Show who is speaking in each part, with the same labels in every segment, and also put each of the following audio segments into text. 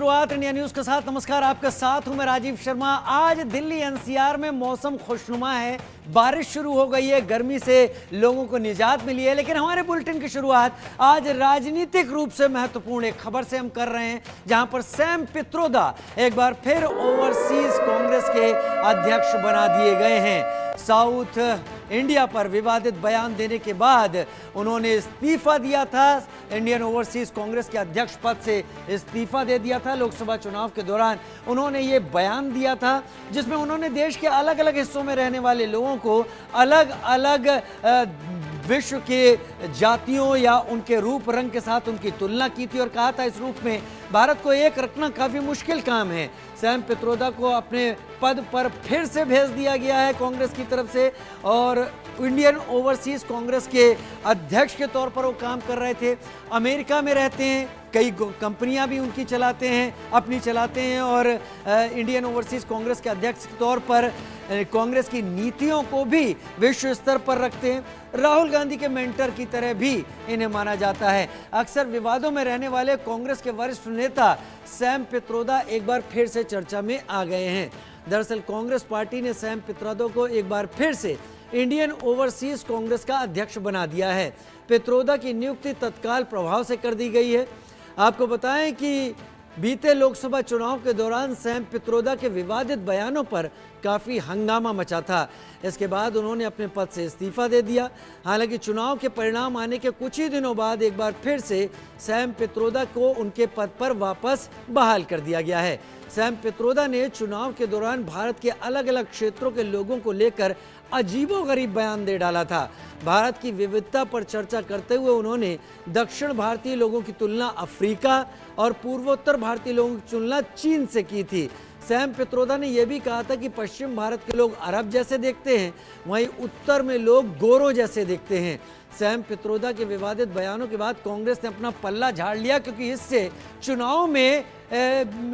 Speaker 1: शुरुआत India news के साथ। नमस्कार, आपके साथ हूं मैं राजीव शर्मा। आज दिल्ली एनसीआर में मौसम खुशनुमा है, बारिश शुरू हो गई है, गर्मी से लोगों को निजात मिली है। लेकिन हमारे बुलेटिन की शुरुआत आज राजनीतिक रूप से महत्वपूर्ण एक खबर से हम कर रहे हैं, जहां पर सैम पित्रोदा एक बार फिर ओवरसीज कांग्रेस के अध्यक्ष बना दिए गए हैं। साउथ इंडिया पर विवादित बयान देने के बाद उन्होंने इस्तीफा दिया था, इंडियन ओवरसीज कांग्रेस के अध्यक्ष पद से इस्तीफा दे दिया था। लोकसभा चुनाव के दौरान उन्होंने ये बयान दिया था, जिसमें उन्होंने देश के अलग अलग हिस्सों में रहने वाले लोगों को अलग अलग विश्व के जातियों या उनके रूप रंग के साथ उनकी तुलना की थी और कहा था इस रूप में भारत को एक रखना काफी मुश्किल काम है। सैम पित्रोदा को अपने पद पर फिर से भेज दिया गया है कांग्रेस की तरफ से, और इंडियन ओवरसीज कांग्रेस के अध्यक्ष के तौर पर वो काम कर रहे थे। अमेरिका में रहते हैं, कई कंपनियां भी उनकी चलाते हैं और इंडियन ओवरसीज कांग्रेस के अध्यक्ष के तौर पर कांग्रेस की नीतियों को भी विश्व स्तर पर रखते हैं। राहुल गांधी के मेंटर की तरह भी इन्हें माना जाता है। अक्सर विवादों में रहने वाले कांग्रेस के वरिष्ठ नेता सैम पित्रोदा एक बार फिर से चर्चा में आ गए हैं। दरअसल कांग्रेस पार्टी ने सैम पित्रोदा को एक बार फिर से इंडियन ओवरसीज कांग्रेस का अध्यक्ष बना दिया है। पित्रोदा की नियुक्ति तत्काल प्रभाव से कर दी गई है। आपको बताएं कि बीते लोकसभा चुनाव के दौरान सैम पित्रोदा के विवादित बयानों पर काफी हंगामा मचा था। इसके बाद उन्होंने अपने पद से इस्तीफा दे दिया। हालांकि चुनाव के परिणाम आने के कुछ ही दिनों बाद एक बार फिर से सैम पित्रोदा को उनके पद पर वापस बहाल कर दिया गया है। सैम पित्रोदा ने चुनाव के दौरान भारत के अलग अलग क्षेत्रों के लोगों को लेकर अजीबोगरीब बयान दे डाला था। भारत की विविधता पर चर्चा करते हुए उन्होंने दक्षिण भारतीय लोगों की तुलना अफ्रीका और पूर्वोत्तर भारतीय लोगों की तुलना चीन से की थी। सैम पित्रोदा ने यह भी कहा था कि पश्चिम भारत के लोग अरब जैसे दिखते हैं, वहीं उत्तर में लोग गोरों जैसे दिखते हैं। सैम पित्रोदा के विवादित बयानों के बाद कांग्रेस ने अपना पल्ला झाड़ लिया, क्योंकि इससे चुनाव में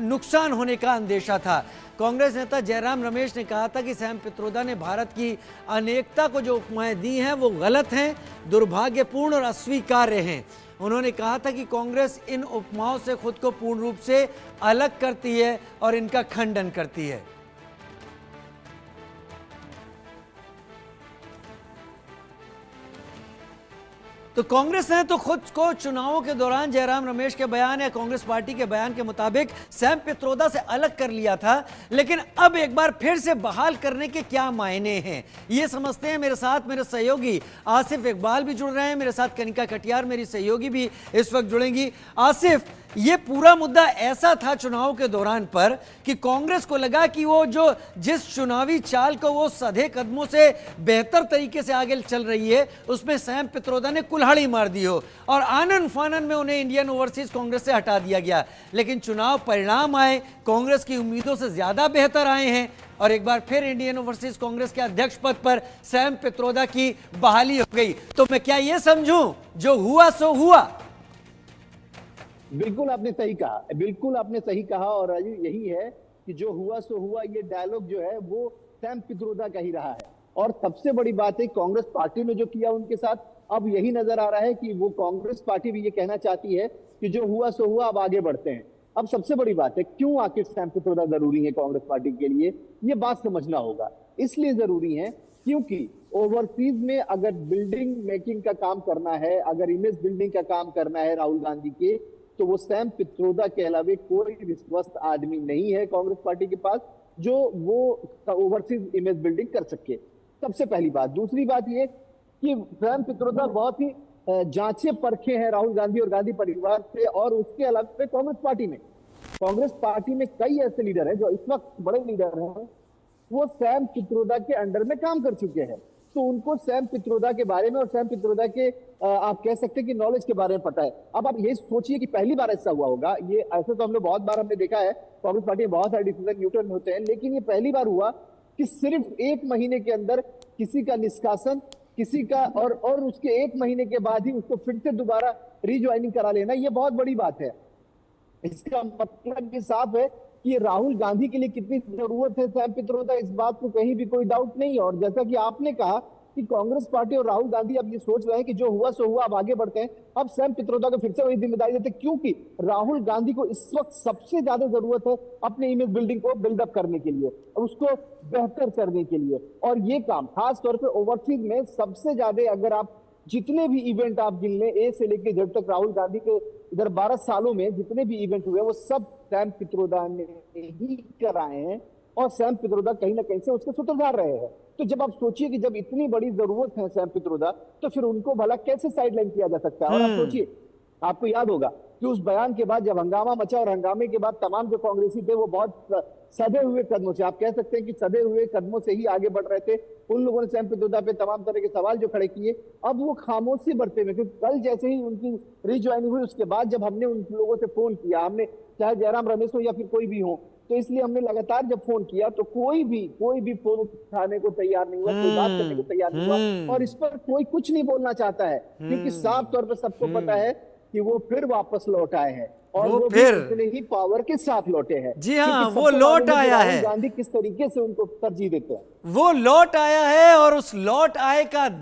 Speaker 1: नुकसान होने का अंदेशा था। कांग्रेस नेता जयराम रमेश ने कहा था कि सैम पित्रोदा ने भारत की अनेकता को जो उपमाएं दी हैं वो गलत हैं, दुर्भाग्यपूर्ण और अस्वीकार्य हैं। उन्होंने कहा था कि कांग्रेस इन उपमाओं से खुद को पूर्ण रूप से अलग करती है और इनका खंडन करती है। तो कांग्रेस ने तो खुद को चुनावों के दौरान जयराम रमेश के बयान या कांग्रेस पार्टी के बयान के मुताबिक सैम पित्रोदा से अलग कर लिया था, लेकिन अब एक बार फिर से बहाल करने के क्या मायने हैं ये समझते हैं। मेरे साथ मेरे सहयोगी आसिफ इकबाल भी जुड़ रहे हैं, मेरे साथ कनिका कटियार मेरी सहयोगी भी इस वक्त जुड़ेंगी। आसिफ, ये पूरा मुद्दा ऐसा था चुनाव के दौरान पर कि कांग्रेस को लगा कि वो जिस चुनावी चाल को वो सधे कदमों से बेहतर तरीके से आगे चल रही है, उसमें सैम पित्रोदा ने कुल्हाड़ी मार दी हो और आनन फानन में उन्हें इंडियन ओवरसीज कांग्रेस से हटा दिया गया। लेकिन चुनाव परिणाम आए, कांग्रेस की उम्मीदों से ज्यादा बेहतर आए हैं और एक बार फिर इंडियन ओवरसीज कांग्रेस के अध्यक्ष पद पर सैम पित्रोदा की बहाली हो गई। तो मैं क्या ये समझूं, जो हुआ सो हुआ?
Speaker 2: बिल्कुल आपने सही कहा और राजीव, यही है कि जो हुआ सो हुआ, ये डायलॉग जो है वो सैम पित्रोदा का ही रहा है। और सबसे बड़ी बात है, कांग्रेस पार्टी ने जो किया उनके साथ, अब यही नजर आ रहा है कि वो कांग्रेस पार्टी भी ये कहना चाहती है कि जो हुआ सो हुआ, अब आगे बढ़ते हैं। अब सबसे बड़ी बात है, क्यों आखिर सैम पित्रोदा जरूरी है कांग्रेस पार्टी के लिए, ये बात समझना होगा। इसलिए जरूरी है क्योंकि ओवरसीज में अगर बिल्डिंग मेकिंग का काम करना है, अगर इमेज बिल्डिंग का काम करना है राहुल गांधी के, तो वो सैम पित्रोदा के अलावे कोई विश्वस्त आदमी नहीं है कांग्रेस पार्टी के पास जो वो ओवरसीज इमेज बिल्डिंग कर सके। सबसे पहली बात। दूसरी बात ये कि सैम पित्रोदा बहुत ही जांचे परखे हैं राहुल गांधी और गांधी परिवार से, और उसके अलावा कांग्रेस पार्टी में कई ऐसे लीडर हैं जो इस वक्त बड़े लीडर हैं, वो सैम पित्रोदा के अंडर में काम कर चुके हैं। तो उनको सैम पित्रोदा के बारे में और सैम पित्रोदा के आप कह सकते हैं कि नॉलेज के बारे में पता है। अब आप ये सोचिए कि पहली बार ऐसा हुआ होगा, ये ऐसे तो हमने बहुत बार हमने देखा है, कांग्रेस पार्टी में बहुत सारे डिसीजन न्यूटन होते हैं, लेकिन ये पहली बार हुआ कि सिर्फ 1 महीने के अंदर किसी का निष्कासन, किसी का और उसके 1 महीने के बाद ही उसको फिर से दोबारा रिज्वाइनिंग करा लेना, ये बहुत बड़ी बात है। इसका मतलब ये साफ है कि राहुल गांधी के लिए कितनी जरूरत है सैम पित्रोदा, इस बात को कहीं भी कोई डाउट नहीं है। और जैसा कि आपने कहा कि कांग्रेस पार्टी और राहुल गांधी अब ये सोच रहे हैं कि जो हुआ सो हुआ, अब आगे बढ़ते हैं। अब सैम पित्रोदा को फिर से वही जिम्मेदारी देते हैं, क्योंकि राहुल गांधी को इस वक्त सबसे ज्यादा जरूरत है अपने इमेज बिल्डिंग को बिल्डअप करने के लिए, उसको बेहतर करने के लिए। और ये काम खास तौर पर ओवरसीज में सबसे ज्यादा, अगर आप जितने भी इवेंट आप गिन लें, ए से लेकर जब तक राहुल गांधी के इधर 12 सालों में जितने भी इवेंट हुए वो सब सैम पित्रोदा ने ही कराए हैं, और सैम पित्रोदा कहीं ना कहीं से उसके सूत्रधार रहे हैं। तो जब आप सोचिए कि जब इतनी बड़ी जरूरत है सैम पित्रोदा, तो फिर उनको भला कैसे साइडलाइन किया जा सकता है। और आप सोचिए, आपको याद होगा कि उस बयान के बाद जब हंगामा मचा, और हंगामे के बाद तमाम जो कांग्रेसी थे वो बहुत सधे हुए कदमों से, आप कह सकते हैं कि सधे हुए कदमों से ही आगे बढ़ रहे थे। उन लोगों ने सैम पित्रोदा पे तमाम तरह के सवाल जो खड़े किए, अब वो खामोशी बरते हुए, क्योंकि कल जैसे ही उनकी रिज्वाइनिंग हुई, उसके बाद जब हमने उन लोगों से फोन किया, हमने चाहे जयराम रमेश हो या फिर कोई भी हो, तो इसलिए हमने लगातार जब फोन किया तो कोई भी फोन उठाने को तैयार नहीं हुआ, कोई बात करने को तैयार नहीं हुआ, और इस पर कोई कुछ नहीं बोलना चाहता है, क्योंकि साफ तौर पर सबको पता है कि वो फिर वापस लौट आए हैं, और वो
Speaker 1: फिर
Speaker 2: भी उतने ही पावर के साथ लौटे हैं।
Speaker 1: जी हाँ,
Speaker 2: क्योंकि
Speaker 1: वो
Speaker 2: सबको
Speaker 1: लौट
Speaker 2: मालूम है कि
Speaker 1: आया
Speaker 2: राहुल
Speaker 1: है,
Speaker 2: गांधी किस तरीके से उनको तरजीह देते हैं।
Speaker 1: वो लौट आया है, और उस लौट आए का